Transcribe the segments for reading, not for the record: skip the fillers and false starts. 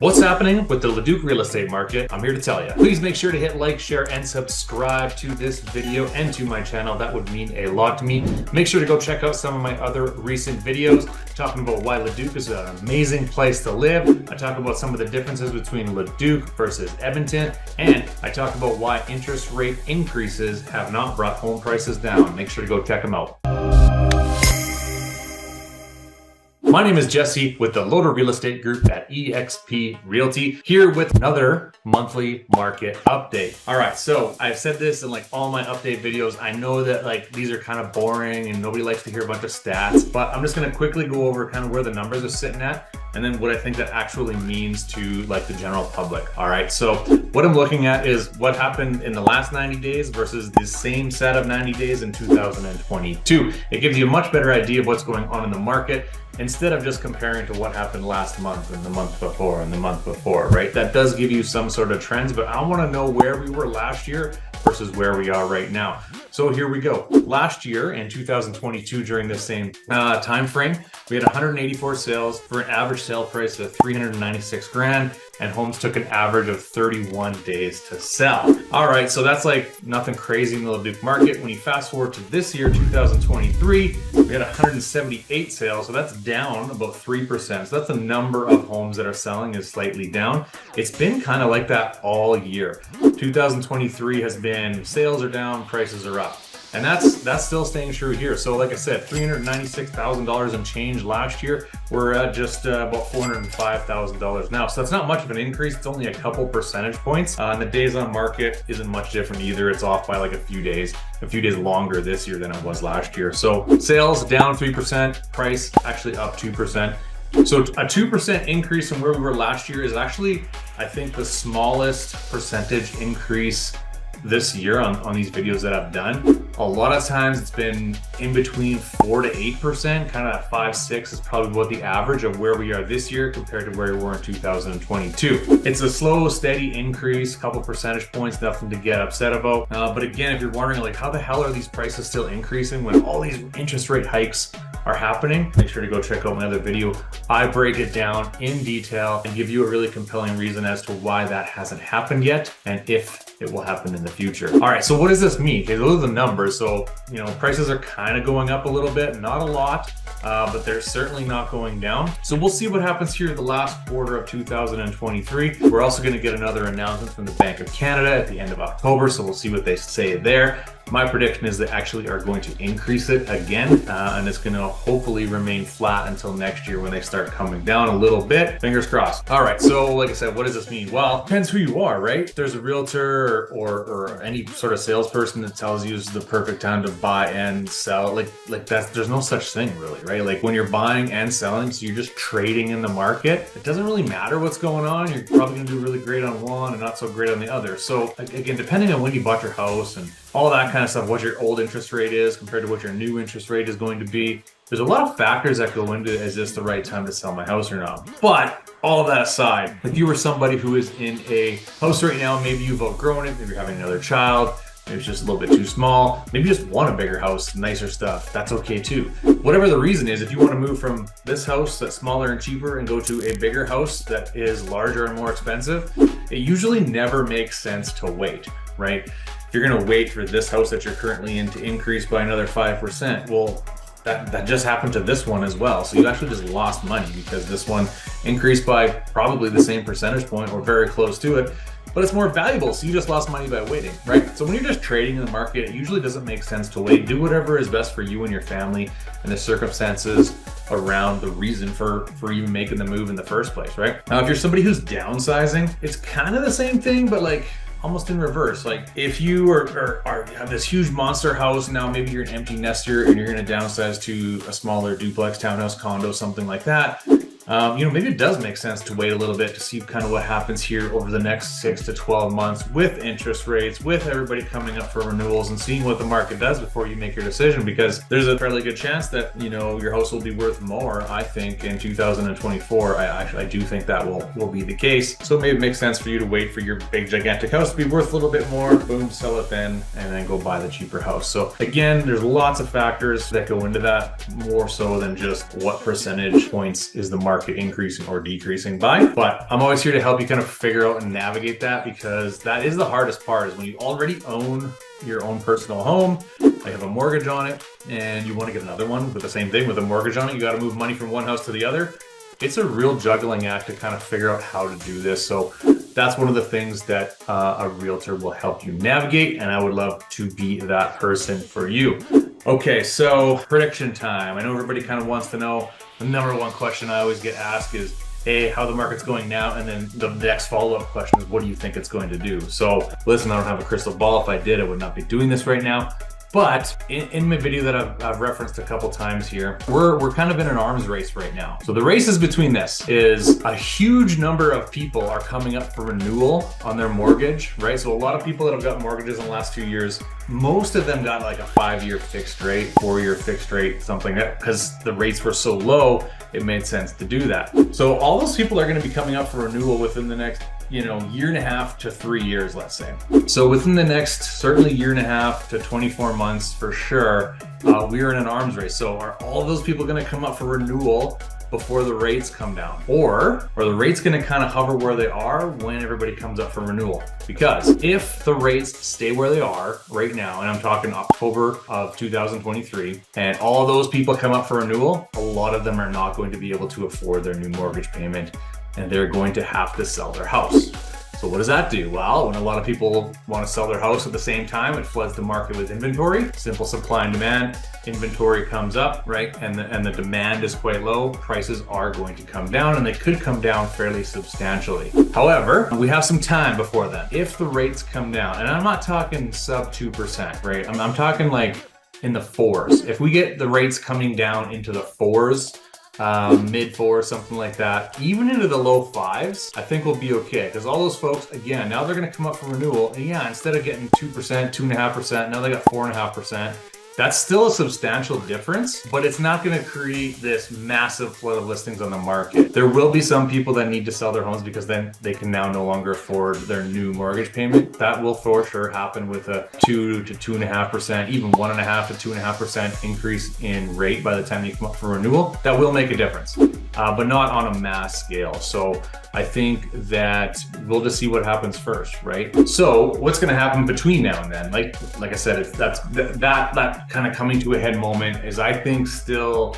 What's happening with the Leduc real estate market? I'm here to tell you. Please make sure to hit like, share, and subscribe to this video and to my channel. That would mean a lot to me. Make sure to go check out some of my other recent videos talking about why Leduc is an amazing place to live. I talk about some of the differences between Leduc versus Edmonton, and I talk about why interest rate increases have not brought home prices down. Make sure to go check them out. My name is Jesse with the Loader Real Estate Group at eXp Realty, here with another monthly market update. All right, so I've said this in like all my update videos. I know that like these are kind of boring and nobody likes to hear a bunch of stats, but I'm just gonna quickly go over kind of where the numbers are sitting at and then what I think that actually means to like the general public. All right, so what I'm looking at is what happened in the last 90 days versus the same set of 90 days in 2022. It gives you a much better idea of what's going on in the market, instead of just comparing to what happened last month and the month before and the month before, right? That does give you some sort of trends, but I want to know where we were last year versus where we are right now. So here we go. Last year in 2022, during the same time frame, we had 184 sales for an average sale price of 396 grand, and homes took an average of 31 days to sell. All right, so that's like nothing crazy in the Leduc market. When you fast forward to this year, 2023, we had 178 sales, so that's down about 3%. So that's the number of homes that are selling is slightly down. It's been kind of like that all year. 2023 has been sales are down, prices are up. And that's still staying true here. So like I said, $396,000 and change last year. We're at just about $405,000 now. So that's not much of an increase. It's only a couple percentage points. And the days on market isn't much different either. It's off by like a few days longer this year than it was last year. So sales down 3%, price actually up 2%. So a 2% increase from where we were last year is actually, I think, the smallest percentage increase this year on these videos that I've done. A lot of times it's been in between 4 to 8%, kind of at 5-6 is probably what the average of where we are this year compared to where we were in 2022. It's a slow, steady increase, couple percentage points, nothing to get upset about. But again, if you're wondering like how the hell are these prices still increasing when all these interest rate hikes are happening, make sure to go check out my other video. I break it down in detail and give you a really compelling reason as to why that hasn't happened yet and if it will happen in the future. All right, so what does this mean? Okay, those are the numbers. So, you know, prices are kind of going up a little bit, not a lot, but they're certainly not going down. So we'll see what happens here the last quarter of 2023. We're also going to get another announcement from the Bank of Canada at the end of October. So we'll see what they say there. My prediction is they actually are going to increase it again, and it's going to hopefully remain flat until next year when they start coming down a little bit. Fingers crossed. All right, so like I said, what does this mean? Well, depends who you are, right? There's a realtor or any sort of salesperson that tells you it's the perfect time to buy and sell. Like that's, there's no such thing really, right? Like when you're buying and selling, so you're just trading in the market, it doesn't really matter what's going on. You're probably going to do really great on one and not so great on the other. So again, depending on when you bought your house and all that kind of stuff, what your old interest rate is compared to what your new interest rate is going to be. There's a lot of factors that go into, is this the right time to sell my house or not? But all of that aside, if you were somebody who is in a house right now, maybe you've outgrown it, maybe you're having another child, maybe it's just a little bit too small, maybe you just want a bigger house, nicer stuff, that's okay too. Whatever the reason is, if you want to move from this house that's smaller and cheaper and go to a bigger house that is larger and more expensive, it usually never makes sense to wait, right? If you're going to wait for this house that you're currently in to increase by another 5%, well, that just happened to this one as well. So you actually just lost money because this one increased by probably the same percentage point or very close to it, but it's more valuable. So you just lost money by waiting, right? So when you're just trading in the market, it usually doesn't make sense to wait. Do whatever is best for you and your family and the circumstances around the reason for even making the move in the first place, right? Now, if you're somebody who's downsizing, it's kind of the same thing, but like almost in reverse. Like if you have this huge monster house, now maybe you're an empty nester and you're going to downsize to a smaller duplex, townhouse, condo, something like that. You know, maybe it does make sense to wait a little bit to see kind of what happens here over the next 6 to 12 months with interest rates, with everybody coming up for renewals and seeing what the market does before you make your decision, because there's a fairly good chance that, you know, your house will be worth more, I think, in 2024. I do think that will be the case. So maybe it makes sense for you to wait for your big gigantic house to be worth a little bit more, boom, sell it then, and then go buy the cheaper house. So again, there's lots of factors that go into that, more so than just what percentage points is the market market increasing or decreasing by. But I'm always here to help you kind of figure out and navigate that, because that is the hardest part, is when you already own your own personal home, I have a mortgage on it, and you want to get another one with the same thing with a mortgage on it. You got to move money from one house to the other. It's a real juggling act to kind of figure out how to do this. So that's one of the things that a realtor will help you navigate, and I would love to be that person for you. Okay, so prediction time. I know everybody kind of wants to know. The number one question I always get asked is, hey, how the market's going now, and then the next follow-up question is, what do you think it's going to do? So listen, I don't have a crystal ball. If I did, I would not be doing this right now. But in my video that I've referenced a couple times here, we're kind of in an arms race right now. So the race is between this is a huge number of people are coming up for renewal on their mortgage, right? So a lot of people that have got mortgages in the last 2 years, most of them got like a 5-year fixed rate, 4-year fixed rate, something like that, because the rates were so low, it made sense to do that. So all those people are going to be coming up for renewal within the next, year and a half to 3 years, let's say. So within the next, certainly year and a half to 24 months for sure, we are in an arms race. So are all those people going to come up for renewal before the rates come down? Or are the rates going to kind of hover where they are when everybody comes up for renewal? Because if the rates stay where they are right now, and I'm talking October of 2023, and all of those people come up for renewal, a lot of them are not going to be able to afford their new mortgage payment, and they're going to have to sell their house. So what does that do? Well, when a lot of people want to sell their house at the same time, it floods the market with inventory. Simple supply and demand. Inventory comes up, right? And the demand is quite low. Prices are going to come down, and they could come down fairly substantially. However, we have some time before then. If the rates come down, and I'm not talking sub 2%, right? I'm talking like in the 4s. If we get the rates coming down into the 4s, mid 4s, something like that, even into the low 5s, I think we'll be okay. Because all those folks, again, now they're going to come up for renewal, and yeah, instead of getting 2%, 2.5%, now they got 4.5%. That's still a substantial difference, but it's not going to create this massive flood of listings on the market. There will be some people that need to sell their homes because then they can now no longer afford their new mortgage payment. That will for sure happen with a 2 to 2.5%, even 1.5 to 2.5% increase in rate by the time you come up for renewal. That will make a difference, but not on a mass scale. So I think that we'll just see what happens first, right? So what's going to happen between now and then? Like I said, that kind of coming to a head moment is, I think, still,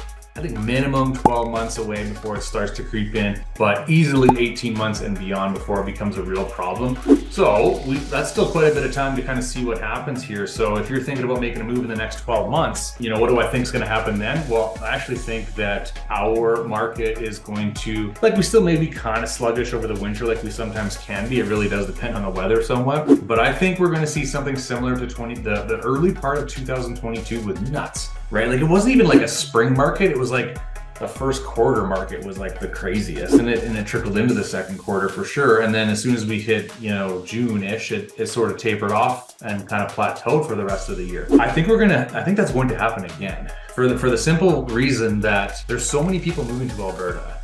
minimum 12 months away before it starts to creep in, but easily 18 months and beyond before it becomes a real problem. So that's still quite a bit of time to kind of see what happens here. So if you're thinking about making a move in the next 12 months, what do I think is going to happen then? Well, I actually think that our market is going to, we still may be kind of sluggish over the winter, like we sometimes can be. It really does depend on the weather somewhat, but I think we're going to see something similar to the early part of 2022 with nuts, right? Like, it wasn't even like a spring market. It was like the first quarter market was like the craziest, and it trickled into the second quarter for sure. And then as soon as we hit, June-ish, it sort of tapered off and kind of plateaued for the rest of the year. I think that's going to happen again for the simple reason that there's so many people moving to Alberta.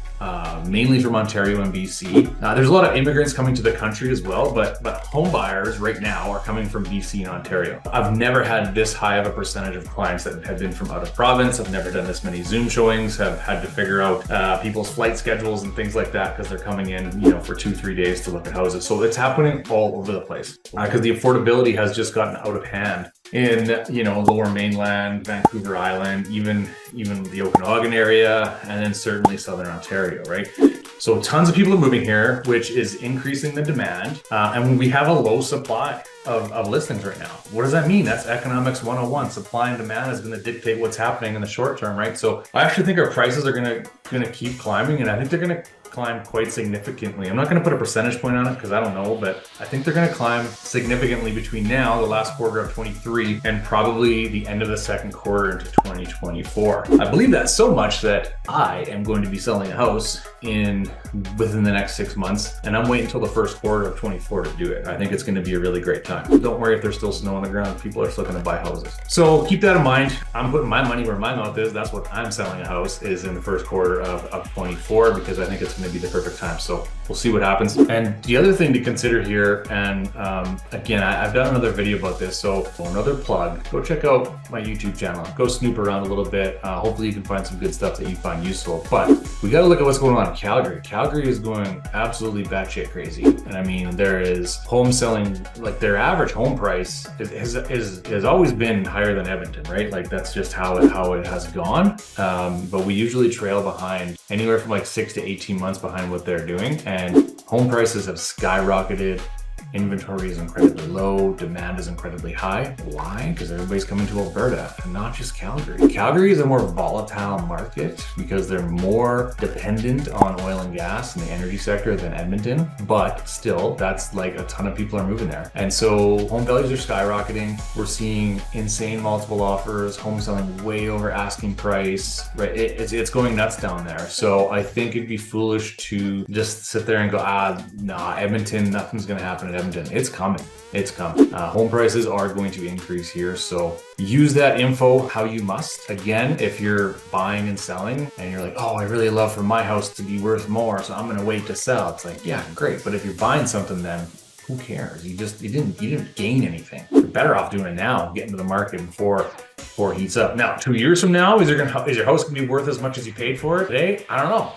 Mainly from Ontario and BC. There's a lot of immigrants coming to the country as well, but home buyers right now are coming from BC and Ontario. I've never had this high of a percentage of clients that have been from out of province. I've never done this many Zoom showings, have had to figure out people's flight schedules and things like that because they're coming in, for 2-3 days to look at houses. So it's happening all over the place because the affordability has just gotten out of hand in Lower Mainland, Vancouver Island, even the Okanagan area, and then certainly Southern Ontario, right? So tons of people are moving here, which is increasing the demand, and we have a low supply of listings right now. What does that mean? That's economics 101. Supply and demand is going to dictate what's happening in the short term, right? So I actually think our prices are going to keep climbing, and I think they're going to climb quite significantly. I'm not going to put a percentage point on it because I don't know, but I think they're going to climb significantly between now, the last quarter of 23, and probably the end of the second quarter into 2024. I believe that so much that I am going to be selling a house within the next 6 months, and I'm waiting until the first quarter of 24 to do it. I think it's going to be a really great time. Don't worry if there's still snow on the ground. People are still going to buy houses. So keep that in mind. I'm putting my money where my mouth is. That's what I'm selling a house is in the first quarter of 24, because I think it's going to be the perfect time. So We'll see what happens. And the other thing to consider here, and again, I've done another video about this, so another plug, go check out my YouTube channel, go snoop around a little bit. Hopefully you can find some good stuff that you find useful, but we got to look at what's going on in Calgary. Calgary is going absolutely batshit crazy. And I mean, there is home selling, like their average home price has always been higher than Edmonton, right? Like that's just how it has gone. But we usually trail behind anywhere from like 6 to 18 months behind what they're doing. And home prices have skyrocketed. Inventory is incredibly low. Demand is incredibly high. Why? Because everybody's coming to Alberta and not just Calgary. Calgary is a more volatile market because they're more dependent on oil and gas and the energy sector than Edmonton. But still, that's like a ton of people are moving there. And so home values are skyrocketing. We're seeing insane multiple offers, home selling way over asking price, right? It's going nuts down there. So I think it'd be foolish to just sit there and go, nah, Edmonton, nothing's going to happen at Edmonton. It's coming. It's coming. Home prices are going to increase here. So use that info how you must. Again, if you're buying and selling and you're like, oh, I really love for my house to be worth more, so I'm going to wait to sell. It's like, yeah, great. But if you're buying something, then who cares? You didn't gain anything. You're better off doing it now, getting to the market before it heats up. Now, 2 years from now, is your house going to be worth as much as you paid for it today? I don't know.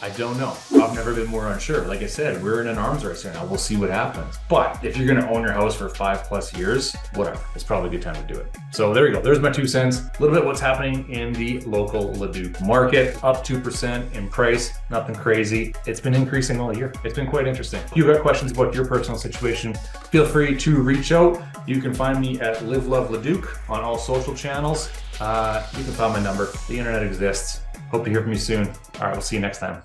I don't know. I've never been more unsure. Like I said, we're in an arms race right now. We'll see what happens. But if you're going to own your house for 5+ years, whatever, it's probably a good time to do it. So there you go. There's my 2 cents. A little bit what's happening in the local Leduc market. Up 2% in price. Nothing crazy. It's been increasing all year. It's been quite interesting. If you've got questions about your personal situation, feel free to reach out. You can find me at Live Love Leduc on all social channels. You can find my number. The internet exists. Hope to hear from you soon. All right, we'll see you next time.